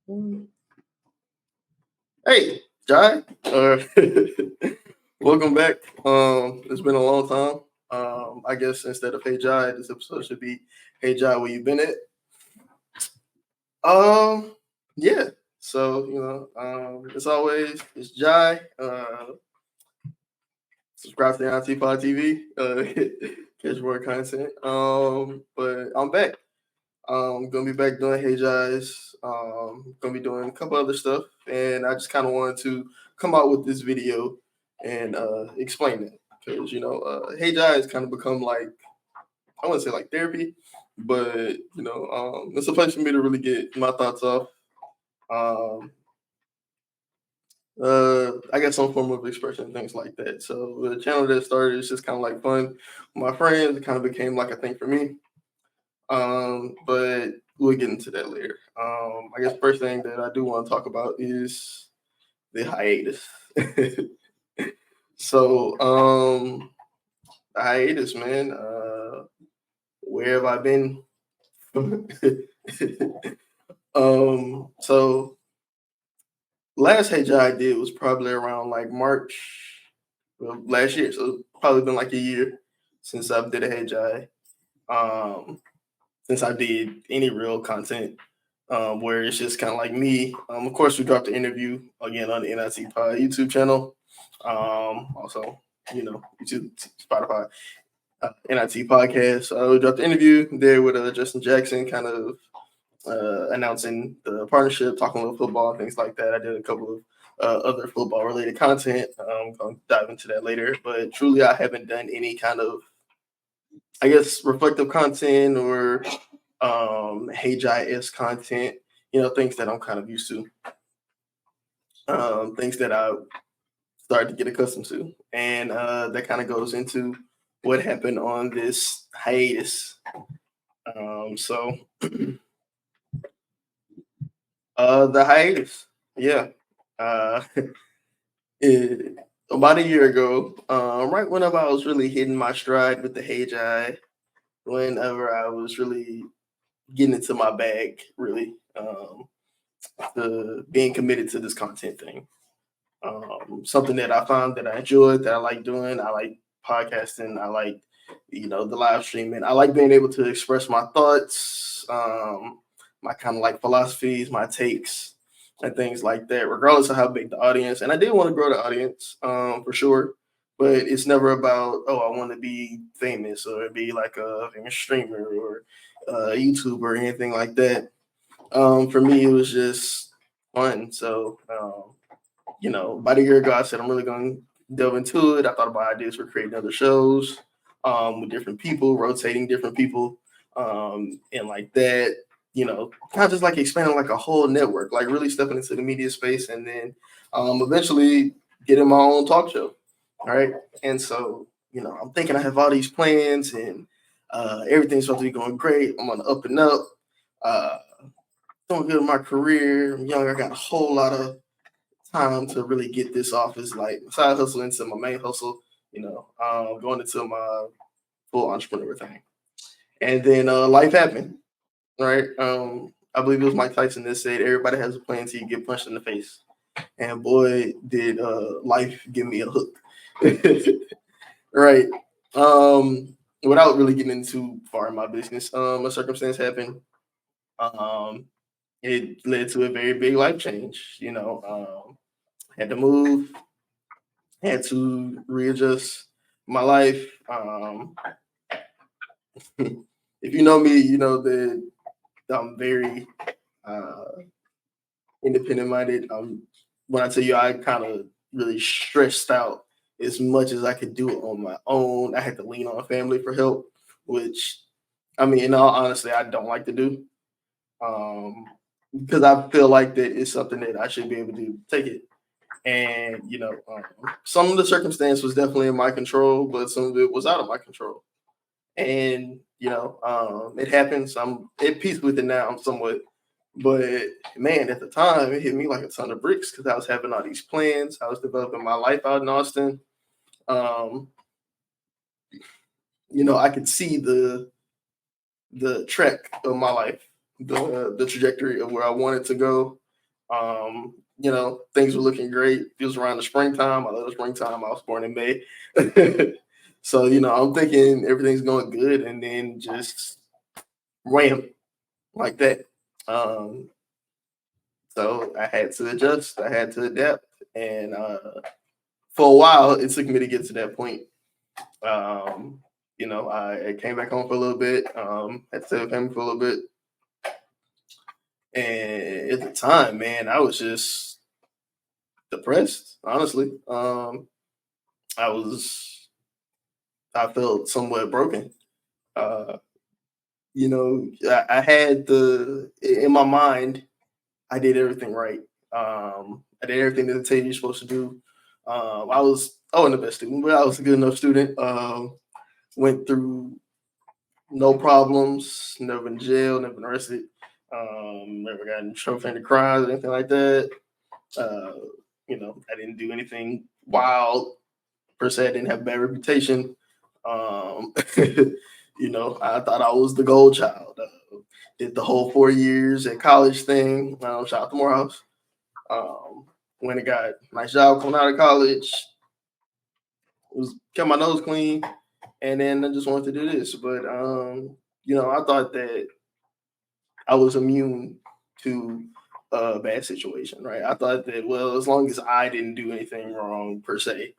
Hey, Jai. Welcome back. It's been a long time. I guess instead of Hey Jai, this episode should be Hey Jai, where you been at? Um, yeah. So as always, it's Jai. Subscribe to the IT Pod TV. Catch more content. But I'm back. Gonna be back doing Hey Jai's. Gonna be doing a couple other stuff, and I just kind of wanted to come out with this video and explain it because Hey Jai has kind of become like, I wouldn't say like therapy, but it's a place for me to really get my thoughts off. Um, I guess some form of expression, things like that. So the channel that started is just kind of like fun with my friends. It kind of became like a thing for me. But we'll get into that later. I guess first thing that I do want to talk about is the hiatus. So, the hiatus, man. Where have I been? So last Hey I did was probably around like March last year. So it's probably been like a year since I did a Hey Jai. Um, since I did any real content, where it's just kind of like me. Of course, we dropped the interview again on the NIT Pod YouTube channel. Also, YouTube, Spotify, NIT Podcast. We dropped the interview there with Justin Jackson, kind of announcing the partnership, talking a little football and things like that. I did a couple of other football related content. I'm going to dive into that later. But truly, I haven't done any kind of, I guess, reflective content or Hey Jai-esque content, things that I'm kind of used to, things that I started to get accustomed to. And that kind of goes into what happened on this hiatus. So the hiatus, yeah. Uh, about a year ago, right whenever I was really hitting my stride with the Hey Jai, whenever I was really getting into my bag, really. The being committed to this content thing. Something that I found that I enjoyed, that I like doing. I like podcasting. I like, the live streaming. I like being able to express my thoughts, my kind of like philosophies, my takes, and things like that, regardless of how big the audience. And I did want to grow the audience, for sure. But it's never about, oh, I want to be famous or be like a famous streamer or a YouTuber or anything like that. For me, it was just fun. So, about a year ago, I said I'm really going to delve into it. I thought about ideas for creating other shows with different people, rotating different people, and like that. Kind of just like expanding like a whole network, like really stepping into the media space, and then eventually getting my own talk show. All right, and so I'm thinking I have all these plans, and everything's supposed to be going great. I'm on the up and up. Uh, Doing good in my career. I'm young. I got a whole lot of time to really get this off as like side hustle into my main hustle. Going into my full entrepreneur thing, and then life happened. Right. I believe it was Mike Tyson that said everybody has a plan until you get punched in the face. And boy, did life give me a hook. Right. Without really getting into far in my business, a circumstance happened. Um, it led to a very big life change. Had to move, had to readjust my life. If you know me, you know that I'm very uh, independent minded. When I tell you I kind of really stressed out as much as I could do it on my own. I had to lean on family for help, which I mean, in all honesty, I don't like to do. Um, because I feel like that is something that I should be able to take it. And some of the circumstance was definitely in my control, but some of it was out of my control. And it happens. I'm at peace with it now. I'm somewhat, but man, at the time, it hit me like a ton of bricks because I was having all these plans. I was developing my life out in Austin. Um, I could see the track of my life, the trajectory of where I wanted to go. Things were looking great. It was around the springtime. I love the springtime. I was born in May. So, I'm thinking everything's going good, and then just wham, like that. Um, so I had to adjust. I had to adapt. And for a while, it took me to get to that point. I came back home for a little bit, had to stay with family for a little bit. And at the time, man, I was just depressed, honestly. I was, I felt somewhat broken. Uh, I had in my mind, I did everything right. I did everything that they tell you you're supposed to do. I wasn't the best student, but I was a good enough student. Went through no problems, never been in jail, never been arrested, never got in trouble for any crimes or anything like that. Uh, I didn't do anything wild per se. I didn't have a bad reputation. I thought I was the gold child. Did the whole 4 years at college thing. Shout out to Morehouse. When I got a nice job coming out of college, was kept my nose clean, and then I just wanted to do this. But I thought that I was immune to a bad situation, right? I thought that, well, as long as I didn't do anything wrong per se,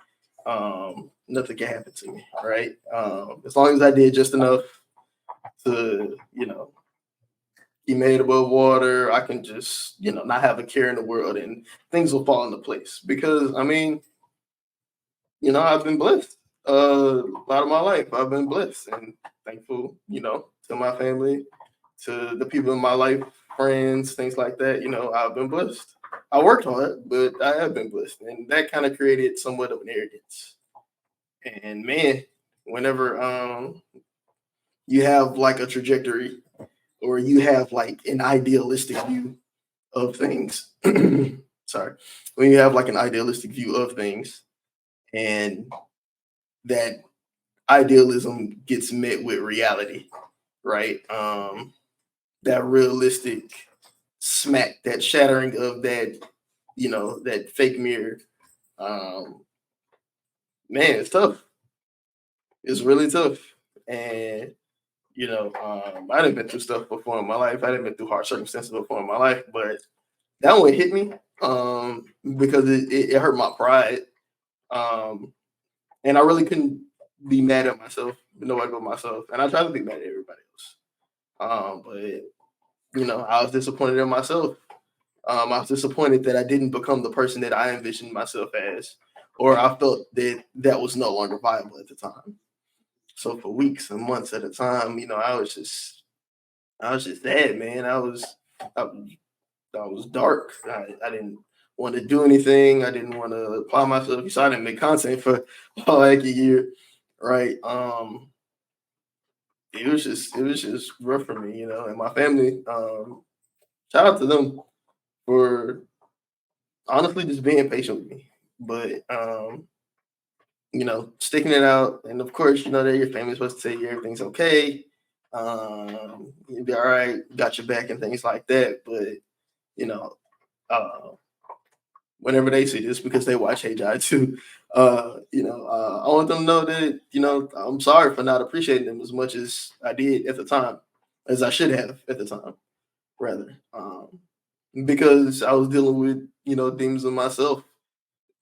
nothing can happen to me, right? As long as I did just enough to, keep my head above water, I can just, not have a care in the world, and things will fall into place. Because I mean, I've been blessed. A lot of my life, I've been blessed and thankful, to my family, to the people in my life, friends, things like that. I've been blessed. I worked hard, but I have been blessed, and that kind of created somewhat of an arrogance. And man, whenever you have like a trajectory, or you have like an idealistic view of things, sorry, when you have like an idealistic view of things, and that idealism gets met with reality, right? That realistic smack, that shattering of that fake mirror. Um, Man, it's tough. It's really tough. And I didn't been through stuff before in my life. I didn't been through hard circumstances before in my life, but that one hit me because it hurt my pride. Um, and I really couldn't be mad at myself, nobody but myself. And I tried to be mad at everybody else. But I was disappointed in myself. I was disappointed that I didn't become the person that I envisioned myself as, or I felt that that was no longer viable at the time. So for weeks and months at a time, I was just sad, man. I, was- I was dark. I didn't want to do anything. I didn't want to apply myself. So I didn't make content for like a year, right? It was just rough for me, and my family. Shout out to them for honestly just being patient with me, but sticking it out. And of course, that your family's supposed to tell you everything's okay. You'll be all right, got your back and things like that. But you know, uh, whenever they see this, because they watch Hey Jai too, I want them to know that I'm sorry for not appreciating them as much as I did at the time, as I should have at the time, rather, because I was dealing with demons of myself.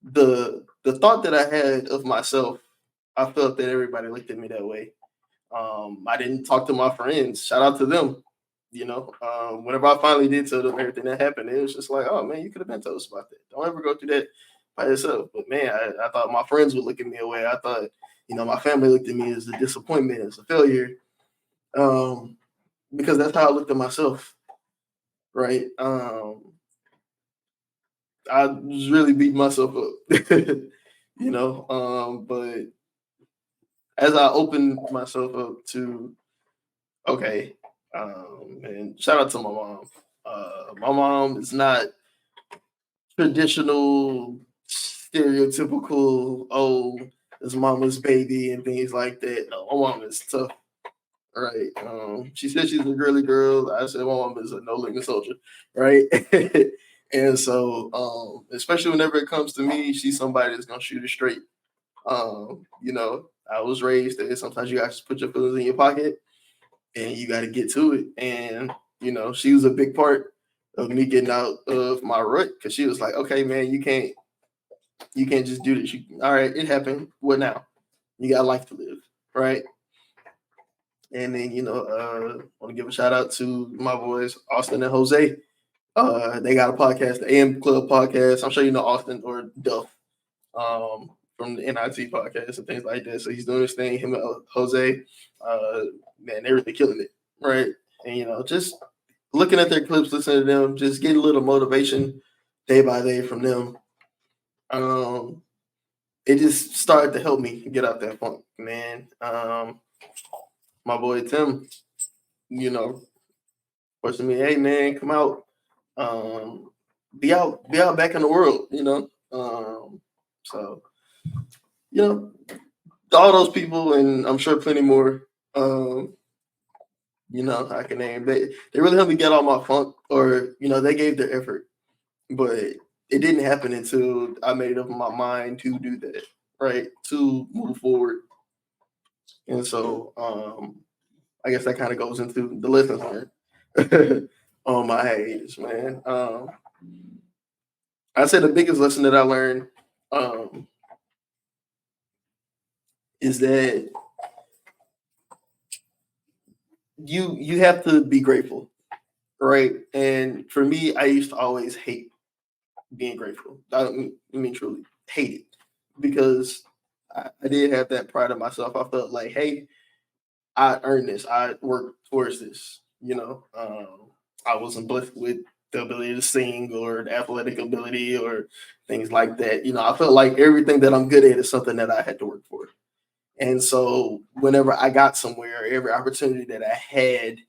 The thought that I had of myself, I felt that everybody looked at me that way. I didn't talk to my friends. Shout out to them. Whenever I finally did tell them everything that happened, it was just like, oh man, you could have been told us about that. Don't ever go through that by yourself. But man, I thought my friends would look at me away. I thought, my family looked at me as a disappointment, as a failure, because that's how I looked at myself, right? I was really beating myself up, but as I opened myself up to, okay, and shout out to my mom. My mom is not traditional, stereotypical, oh, this mama's baby and things like that. No, my mom is tough, right? She said she's a girly girl. I said my mom is a no limit soldier, right? And so, especially whenever it comes to me, she's somebody that's gonna shoot it straight. I was raised that sometimes you guys put your feelings in your pocket and you got to get to it. And she was a big part of me getting out of my rut because she was like, "Okay, man, you can't just do this. All right, it happened. What now? You got life to live, right?" And then want to give a shout out to my boys Austin and Jose. They got a podcast, the AM Club podcast. I'm sure you know Austin or Duff from the NIT podcast and things like that. So he's doing his thing. Him and Jose, man, they're really killing it, right? And just looking at their clips, listening to them, just getting a little motivation day by day from them. It just started to help me get out that funk, man. My boy Tim, pushing me, hey man, come out, be out back in the world, so you know, all those people, and I'm sure plenty more. I can name. They really helped me get all my funk, or they gave their effort, but it didn't happen until I made up my mind to do that, right? To move forward, and so I guess that kind of goes into the lessons learned on my age, man. I say the biggest lesson that I learned um, is that you have to be grateful, right? And for me, I used to always hate being grateful. I mean truly hate it because I did have that pride of myself. I felt like, hey, I earned this. I worked towards this. I wasn't blessed with the ability to sing or the athletic ability or things like that. I felt like everything that I'm good at is something that I had to work for. And so whenever I got somewhere, every opportunity that I had,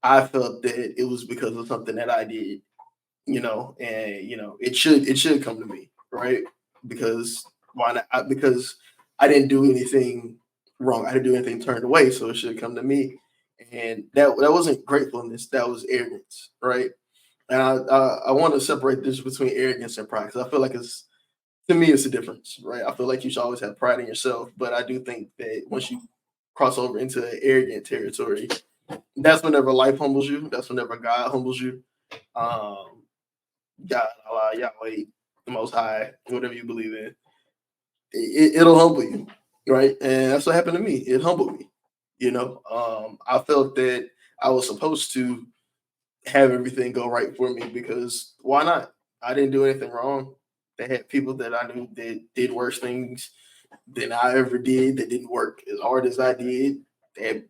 I felt that it was because of something that I did, and it should come to me, right? Because why not? Because I didn't do anything wrong. I didn't do anything turned away, so it should come to me. And that wasn't gratefulness. That was arrogance, right? And I want to separate this between arrogance and pride because I feel like to me it's a difference, right? I feel like you should always have pride in yourself, but I do think that once you cross over into arrogant territory, that's whenever life humbles you. That's whenever God humbles you. Um, God, Allah, Yahweh, the Most High, whatever you believe in, it'll humble you, right? And that's what happened to me. It humbled me. I felt that I was supposed to have everything go right for me because why not? I didn't do anything wrong. They had people that I knew that did worse things than I ever did that didn't work as hard as I did. When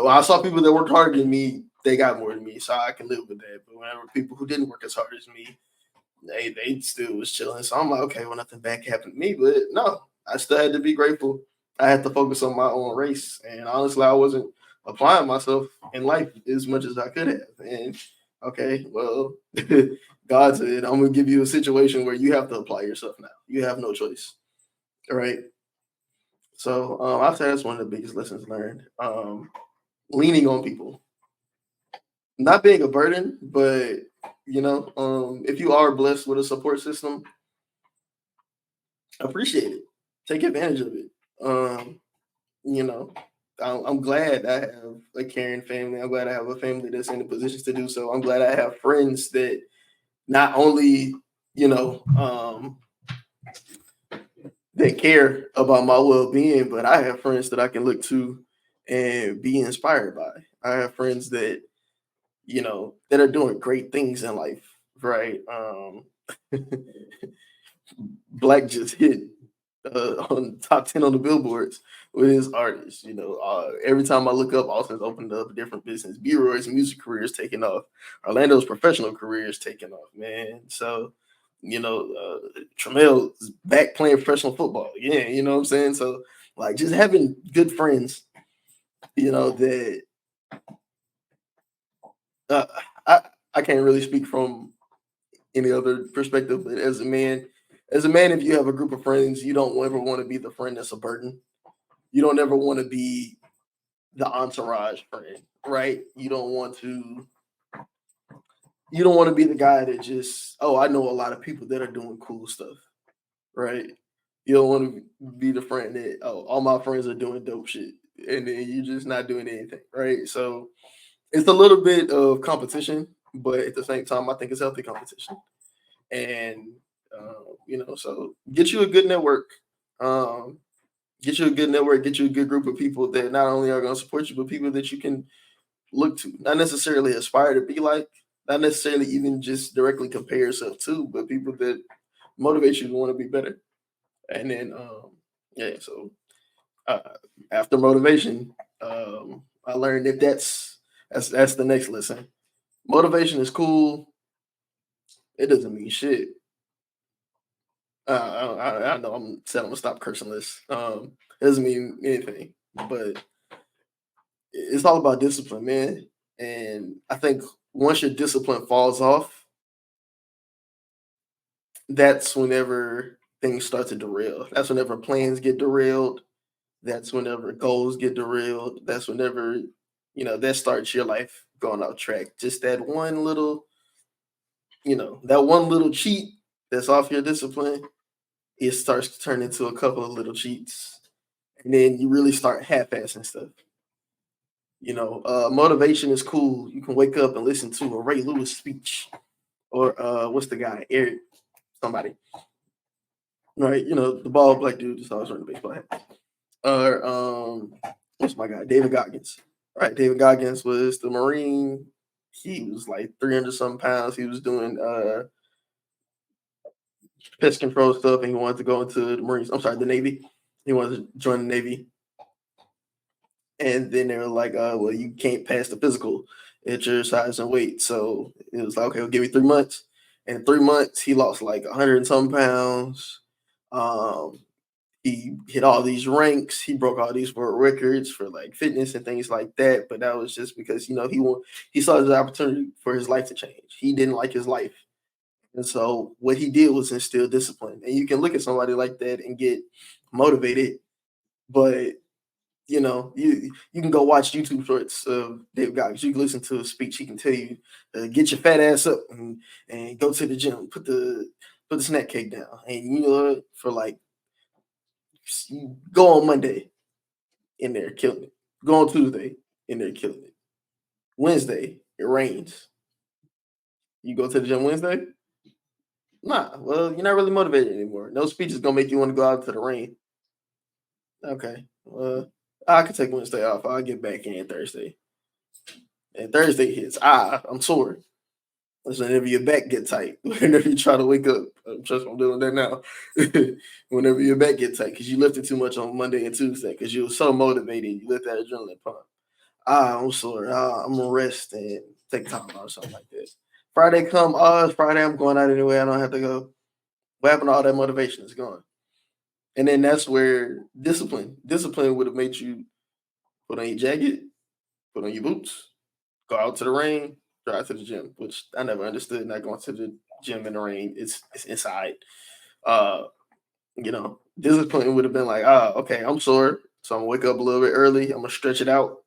I saw people that worked harder than me, they got more than me, so I can live with that. But whenever people who didn't work as hard as me, they still was chilling. So I'm like, okay, well, nothing bad happened to me. But no, I still had to be grateful. I had to focus on my own race. And honestly, I wasn't applying myself in life as much as I could have. And okay, well, God said, I'm gonna give you a situation where you have to apply yourself now. You have no choice. All right. So I'd say that's one of the biggest lessons learned. Leaning on people. Not being a burden, but if you are blessed with a support system, appreciate it. Take advantage of it. You know, I'm glad I have a caring family. I'm glad I have a family that's in the positions to do so. I'm glad I have friends that not only, you know, that care about my well-being, but I have friends that I can look to and be inspired by. I have friends that that are doing great things in life, right? Black just hit on top 10 on the billboards with his artists. Every time I look up, Austin's opened up a different business. B-Roy's music career is taking off. Orlando's professional career is taking off, man. So, Tramiel is back playing professional football. Yeah, you know what I'm saying? So, like, just having good friends, that uh, I, I can't really speak from any other perspective, but as a man, if you have a group of friends, you don't ever want to be the friend that's a burden. You don't ever want to be the entourage friend, right? You don't want to You don't want to be the guy that just, oh, I know a lot of people that are doing cool stuff, right? You don't want to be the friend that, oh, all my friends are doing dope shit, and then you're just not doing anything, right? So it's a little bit of competition, but at the same time, I think it's healthy competition. And so get you a good network. Um, get you a good network. Get you a good group of people that not only are going to support you, but people that you can look to, not necessarily aspire to be like, not necessarily even just directly compare yourself to, but people that motivate you to want to be better. And then, yeah, so uh, after motivation, I learned that that's the next lesson. Motivation is cool. It doesn't mean shit. I know I'm said I'm gonna stop cursing this. It doesn't mean anything, but it's all about discipline, man. And I think once your discipline falls off, that's whenever things start to derail. That's whenever plans get derailed. That's whenever goals get derailed. That's whenever, that starts your life going off track. Just that one little, that one little cheat that's off your discipline, it starts to turn into a couple of little cheats. And then you really start half-assing stuff. Motivation is cool. You can wake up and listen to a Ray Lewis speech, or what's the guy, Eric, somebody, right? The bald black dude that's always wearing the baseball hat. Or what's my guy, David Goggins. Right, David Goggins was the Marine. He was like 300 something pounds. He was doing pest control stuff, and he wanted to go into the Marines. I'm sorry, the Navy. He wanted to join the Navy, and then they were like, well, you can't pass the physical at your size and weight. So it was like, okay, well, give me 3 months. And in 3 months, he lost like 100 and some pounds. Um, he hit all these ranks. He broke all these world records for like fitness and things like that. But that was just because he saw his opportunity for his life to change. He didn't like his life, and so what he did was instill discipline. And you can look at somebody like that and get motivated, but you can go watch YouTube shorts of David Goggins. You can listen to his speech. He can tell you, get your fat ass up and go to the gym. Put the snack cake down, and for like you go on Monday in there killing it. Go on Tuesday in there killing it. Wednesday it rains. You go to the gym Wednesday. Nah, well you're not really motivated anymore. No speech is gonna make you want to go out to the rain. Okay, well I could take Wednesday off. I'll get back in Thursday. And Thursday hits. I'm sore. That's whenever your back get tight. Whenever you try to wake up. Trust me, I'm doing that now. Whenever your back get tight, because you lifted too much on Monday and Tuesday, because you were so motivated, you let that adrenaline pump. I'm sore. I'm gonna rest and take time out or something like this. Friday come. It's Friday. I'm going out anyway. I don't have to go. What happened to all that motivation? It's gone. And then that's where discipline would have made you put on your jacket, put on your boots, go out to the rain, drive to the gym, which I never understood not going to the gym in the rain. It's inside. Uh, discipline would have been like, okay, I'm sore. So I'm gonna wake up a little bit early, I'm gonna stretch it out,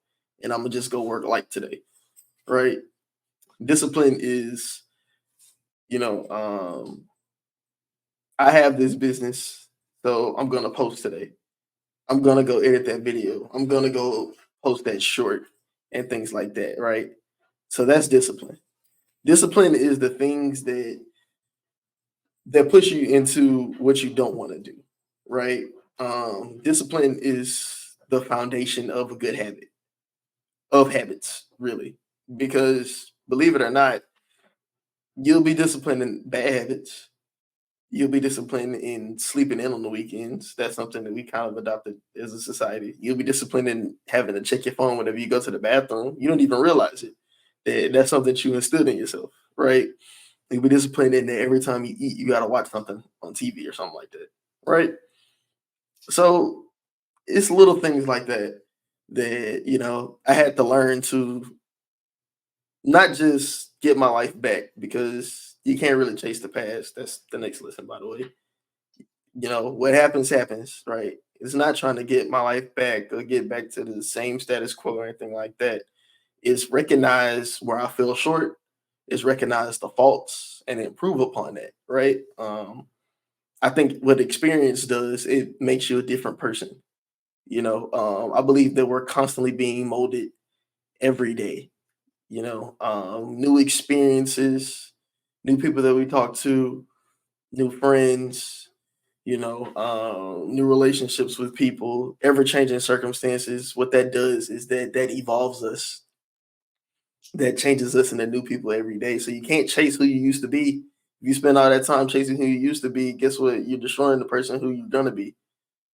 and I'm gonna just go work light today. Right? Discipline is, you know, um, I have this business, so I'm gonna post today. I'm gonna go edit that video. I'm gonna go post that short and things like that, right? So that's discipline. Discipline is the things that push you into what you don't want to do, right? Discipline is the foundation of a good habit, of habits, really, because believe it or not, you'll be disciplined in bad habits. You'll be disciplined in sleeping in on the weekends. That's something that we kind of adopted as a society. You'll be disciplined in having to check your phone whenever you go to the bathroom. You don't even realize it. That's something that you instilled in yourself, right? You'll be disciplined in that every time you eat, you got to watch something on TV or something like that, right? So it's little things like that I had to learn to not just get my life back, because you can't really chase the past. That's the next lesson, by the way. What happens happens, right? It's not trying to get my life back or get back to the same status quo or anything like that. It's recognize where I fell short, is recognize the faults and improve upon that, right? I think what experience does, it makes you a different person. I believe that we're constantly being molded every day. New experiences, new people that we talk to, new friends, new relationships with people, ever changing circumstances. What that does is that evolves us, that changes us into new people every day. So you can't chase who you used to be. If you spend all that time chasing who you used to be, guess what? You're destroying the person who you're gonna be.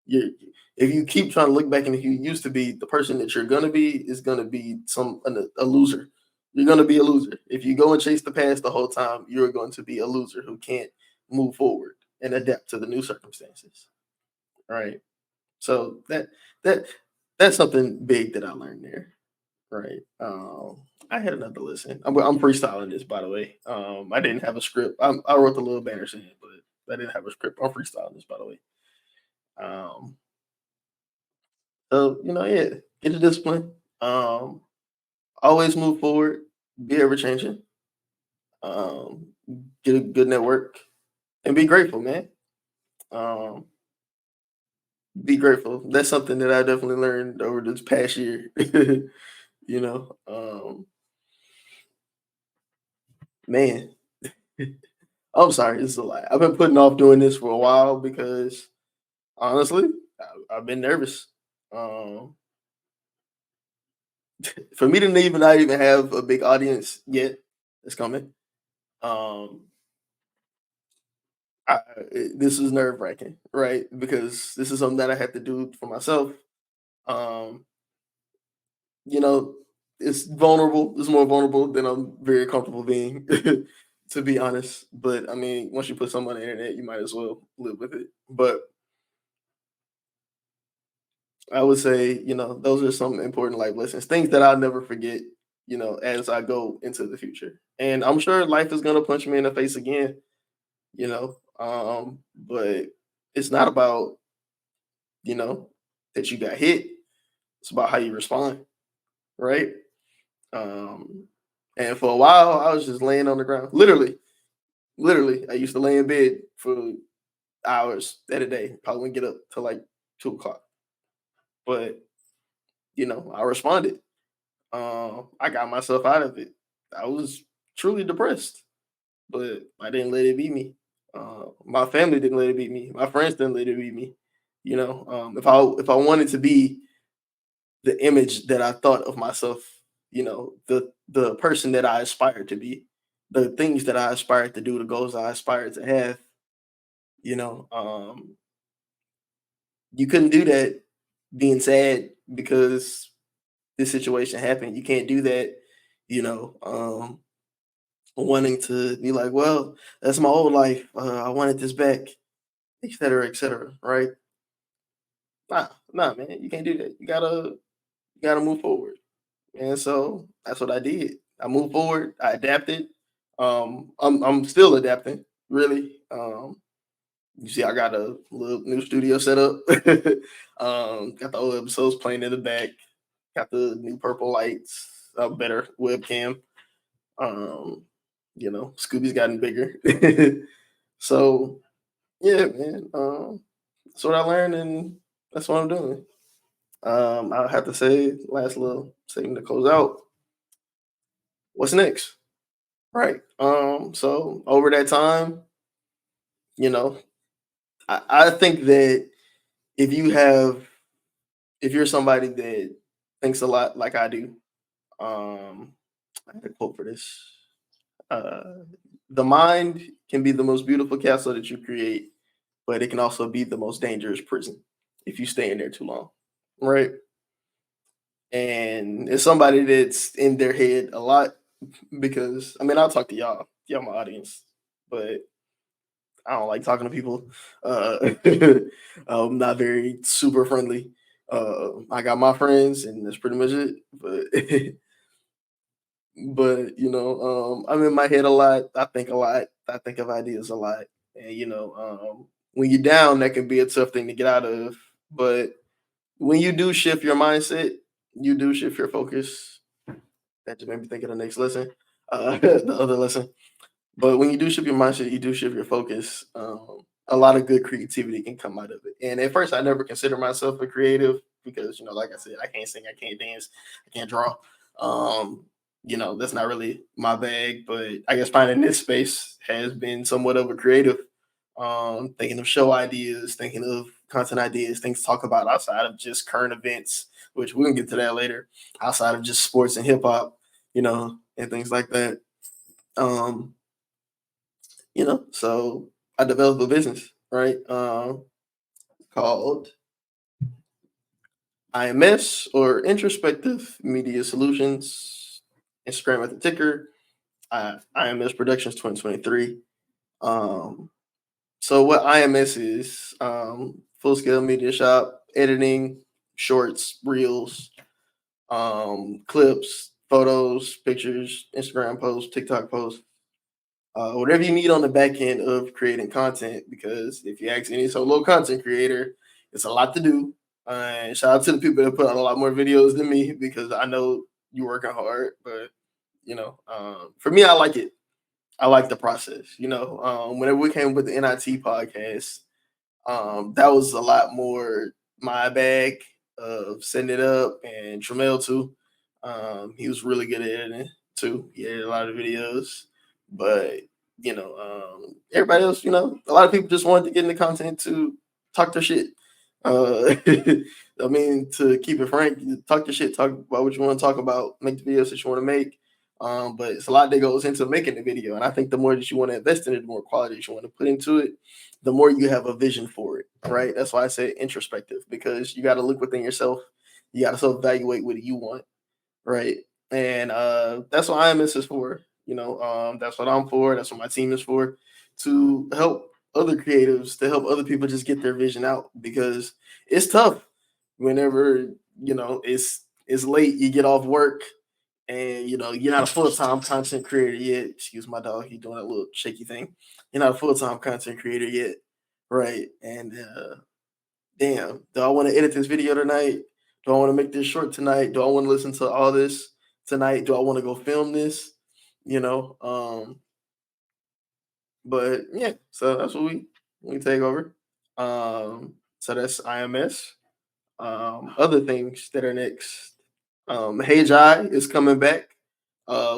You If you keep trying to look back into who you used to be, the person that you're gonna be is gonna be a loser. You're gonna be a loser. If you go and chase the past the whole time, you're going to be a loser who can't move forward and adapt to the new circumstances. Right. So that that's something big that I learned there. Right. I had another listen. I'm freestyling this, by the way. I didn't have a script. I wrote the little banner saying, but I didn't have a script. I'm freestyling this, by the way. Um, so yeah, get the discipline. Um, Always move forward. Be ever changing. Um, get a good network and be grateful, man. Um, be grateful. That's something that I definitely learned over this past year. you know, um, Man, I'm sorry, it's a lie. I've been putting off doing this for a while because honestly, I've been nervous. Um, for me to even not even have a big audience yet, it's coming. Um, this is nerve wracking, right? Because this is something that I have to do for myself. Um, you know, it's vulnerable. It's more vulnerable than I'm very comfortable being, to be honest. But I mean, once you put something on the internet, you might as well live with it. But I would say, those are some important life lessons, things that I'll never forget, as I go into the future. And I'm sure life is gonna punch me in the face again, but it's not about, you know, that you got hit. It's about how you respond, right? Um, and for a while, I was just laying on the ground. Literally, I used to lay in bed for hours at a day. Probably wouldn't get up till like 2 o'clock. But I responded. I got myself out of it. I was truly depressed, but I didn't let it beat me. My family didn't let it beat me. My friends didn't let it beat me. If I wanted to be the image that I thought of myself, the person that I aspired to be, the things that I aspired to do, the goals I aspired to have, you know, um, you couldn't do that being sad because this situation happened. You can't do that, you know, um, wanting to be like, well, that's my old life. I wanted this back, et cetera, right? Nah, man, you can't do that. You gotta move forward. And so that's what I did. I moved forward. I adapted. I'm still adapting, really. You see, I got a little new studio set up. Got the old episodes playing in the back. Got the new purple lights, a better webcam. Um, Scooby's gotten bigger. So yeah, man. That's what I learned, and that's what I'm doing. I'll have to say, last little thing to close out. What's next? Right. So over that time, you know, I think that if you have, if you're somebody that thinks a lot like I do, I had a quote for this. Uh, the mind can be the most beautiful castle that you create, but it can also be the most dangerous prison if you stay in there too long. Right. And it's somebody that's in their head a lot because I mean I'll talk to y'all my audience, but I don't like talking to people. Uh, I'm not very super friendly. I got my friends, and that's pretty much it. But I'm in my head a lot. I think a lot. I think of ideas a lot, and when you're down, that can be a tough thing to get out of. But when you do shift your mindset, you do shift your focus. That just made me think of the next lesson. the other lesson. But when you do shift your mindset, you do shift your focus. A lot of good creativity can come out of it. And at first, I never considered myself a creative because, like I said, I can't sing, I can't dance, I can't draw. Um, that's not really my bag. But I guess finding this space has been somewhat of a creative. Thinking of show ideas, thinking of content ideas, things to talk about outside of just current events, which we can get to that later, outside of just sports and hip hop, and things like that. Um, so I developed a business, right? Called IMS or Introspective Media Solutions. Instagram at the ticker, IMS Productions 2023. Um, so what IMS is, full scale media shop, editing, shorts, reels, clips, photos, pictures, Instagram posts, TikTok posts, whatever you need on the back end of creating content. Because if you ask any solo content creator, it's a lot to do. And shout out to the people that put out a lot more videos than me because I know you're working hard. But for me, I like it. I like the process. Whenever we came with the NIT podcast, that was a lot more my bag of setting it up, and Tramel too. He was really good at editing too. He edited a lot of videos, but everybody else, a lot of people just wanted to get into content to talk their shit. I mean, to keep it frank, talk your shit, talk about what you want to talk about, make the videos that you want to make. But it's a lot that goes into making the video, and I think the more that you want to invest in it, the more quality that you want to put into it, the more you have a vision for it, right? That's why I say introspective, because you got to look within yourself. You got to self-evaluate what you want, right? And that's what IMS is for. That's what I'm for. That's what my team is for, to help other creatives, to help other people just get their vision out, because it's tough whenever it's late, you get off work, and you're not a full-time content creator yet. Excuse my dog, he's doing a little shaky thing. You're not a full-time content creator yet, right? And damn, do I want to edit this video tonight? Do I want to make this short tonight? Do I want to listen to all this tonight? Do I want to go film this? You know, but yeah, so that's what we take over. So that's IMS. Other things that are next. Hey Jai is coming back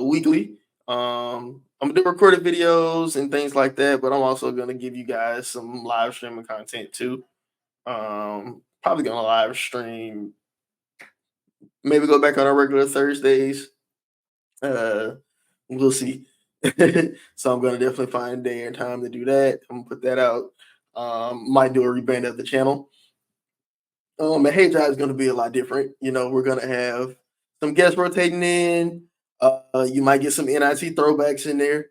weekly. I'm gonna do recorded videos and things like that, but I'm also gonna give you guys some live streaming content too. Probably gonna live stream, maybe go back on our regular Thursdays. Uh, we'll see. So I'm gonna definitely find a day and time to do that. I'm gonna put that out. Might do a rebrand of the channel. And Hey Job is gonna be a lot different. We're gonna have some guests rotating in. You might get some NIT throwbacks in there.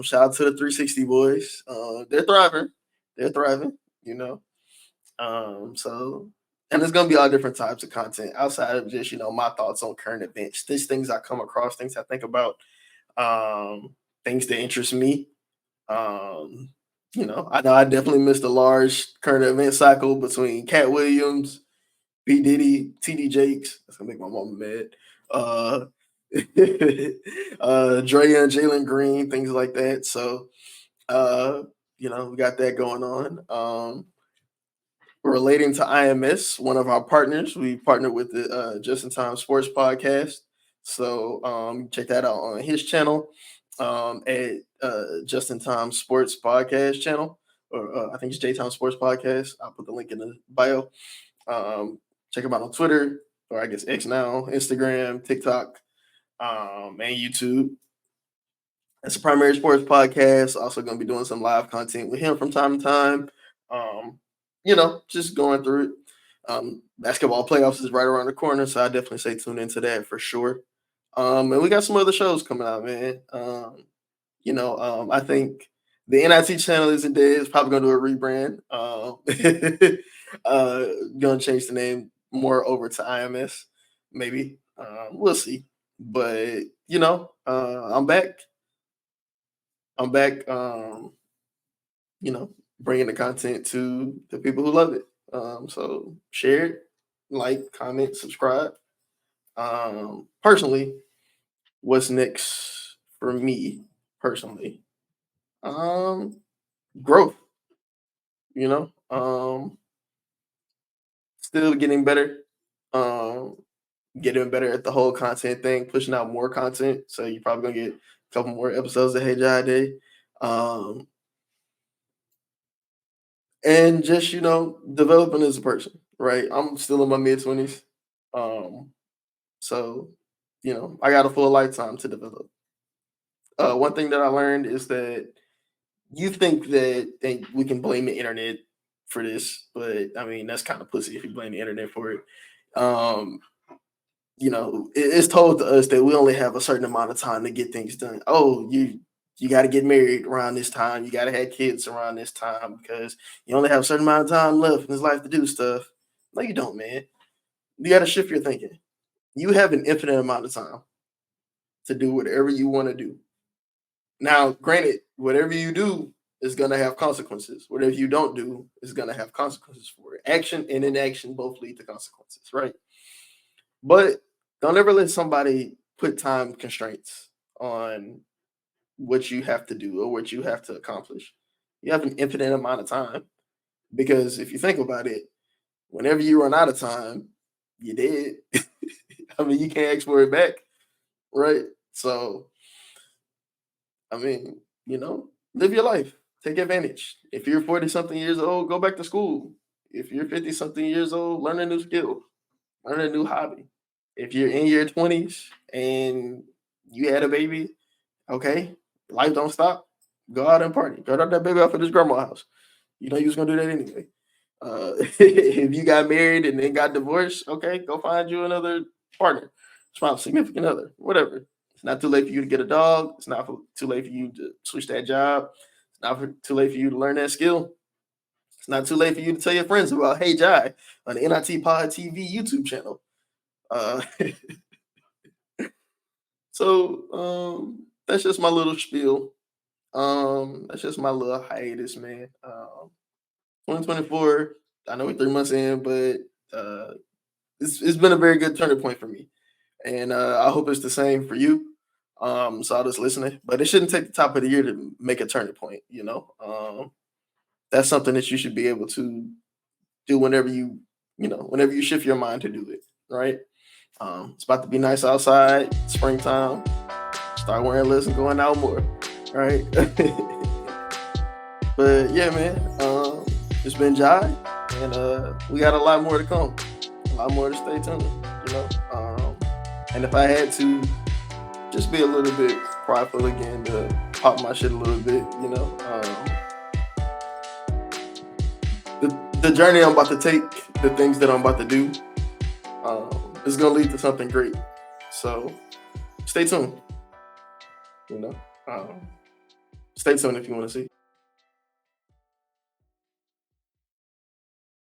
Shout out to the 360 boys. They're thriving. They're thriving. You know. So, and there's gonna be all different types of content outside of just my thoughts on current events. These things I come across, things I think about, things that interest me. Um, I know I definitely missed a large current event cycle between Cat Williams, P Diddy, TD Jakes. That's gonna make my mama mad. Uh, Drea and Jalen Green, things like that. So, uh, we got that going on. Relating to IMS, one of our partners, we partnered with the Just in Time Sports Podcast. So check that out on his channel, at Just in Time Sports Podcast channel, or I think it's J Time Sports Podcast. I'll put the link in the bio. Check him out on Twitter, or I guess X now, Instagram, TikTok, and YouTube. It's a primary sports podcast. Also going to be doing some live content with him from time to time. Um, just going through it. Basketball playoffs is right around the corner, so I definitely say tune into that for sure. And we got some other shows coming out, man. I think the NIT channel isn't dead. It's probably gonna do a rebrand. Gonna change the name more over to IMS, maybe. We'll see. But I'm back. I'm back. Bringing the content to the people who love it. So share it, like, comment, subscribe. Personally, what's next for me personally, um, growth. You know, still getting better. Um, Getting better at the whole content thing, pushing out more content. So you're probably gonna get a couple more episodes of Hey Jai Day. Um, and just developing as a person, right? I'm still in my mid 20s. Um, so I got a full lifetime to develop. One thing that I learned is that you think that and we can blame the internet for this, but I mean that's kind of pussy if you blame the internet for it. Um, it's told to us that we only have a certain amount of time to get things done. Oh, you got to get married around this time. You got to have kids around this time because you only have a certain amount of time left in this life to do stuff. No, you don't, man. You got to shift your thinking. You have an infinite amount of time to do whatever you want to do. Now, granted, whatever you do is going to have consequences. Whatever you don't do is going to have consequences for it. Action and inaction both lead to consequences, right? But don't ever let somebody put time constraints on what you have to do or what you have to accomplish. You have an infinite amount of time because if you think about it, whenever you run out of time, you're dead. I mean, you can't ask for it back, right? So, I mean, live your life, take advantage. If you're 40 something years old, go back to school. If you're 50 something years old, learn a new skill, learn a new hobby. If you're in your 20s and you had a baby, okay, life don't stop. Go out and party. Go drop that baby off at his grandma's house. You know you was gonna do that anyway. If you got married and then got divorced, okay, go find you another partner, spouse, significant other, whatever. It's not too late for you to get a dog. It's not too late for you to switch that job. It's not too late for you to learn that skill. It's not too late for you to tell your friends about Hey Jai on the NIT Pod TV YouTube channel. Uh, that's just my little spiel. That's just my little hiatus, man. 2024. I know we're 3 months in, but it's been a very good turning point for me, and I hope it's the same for you. So I'll just listening, but it shouldn't take the top of the year to make a turning point. That's something that you should be able to do whenever you shift your mind to do it. Right. It's about to be nice outside, springtime. Start wearing less and going out more. Right. But yeah, man, it's been Jai, and we got a lot more to come, a lot more to stay tuned, you know. And if I had to just be a little bit prideful again to pop my shit a little bit, the journey I'm about to take, the things that I'm about to do, is gonna lead to something great. So stay tuned, you know. Stay tuned if you want to see.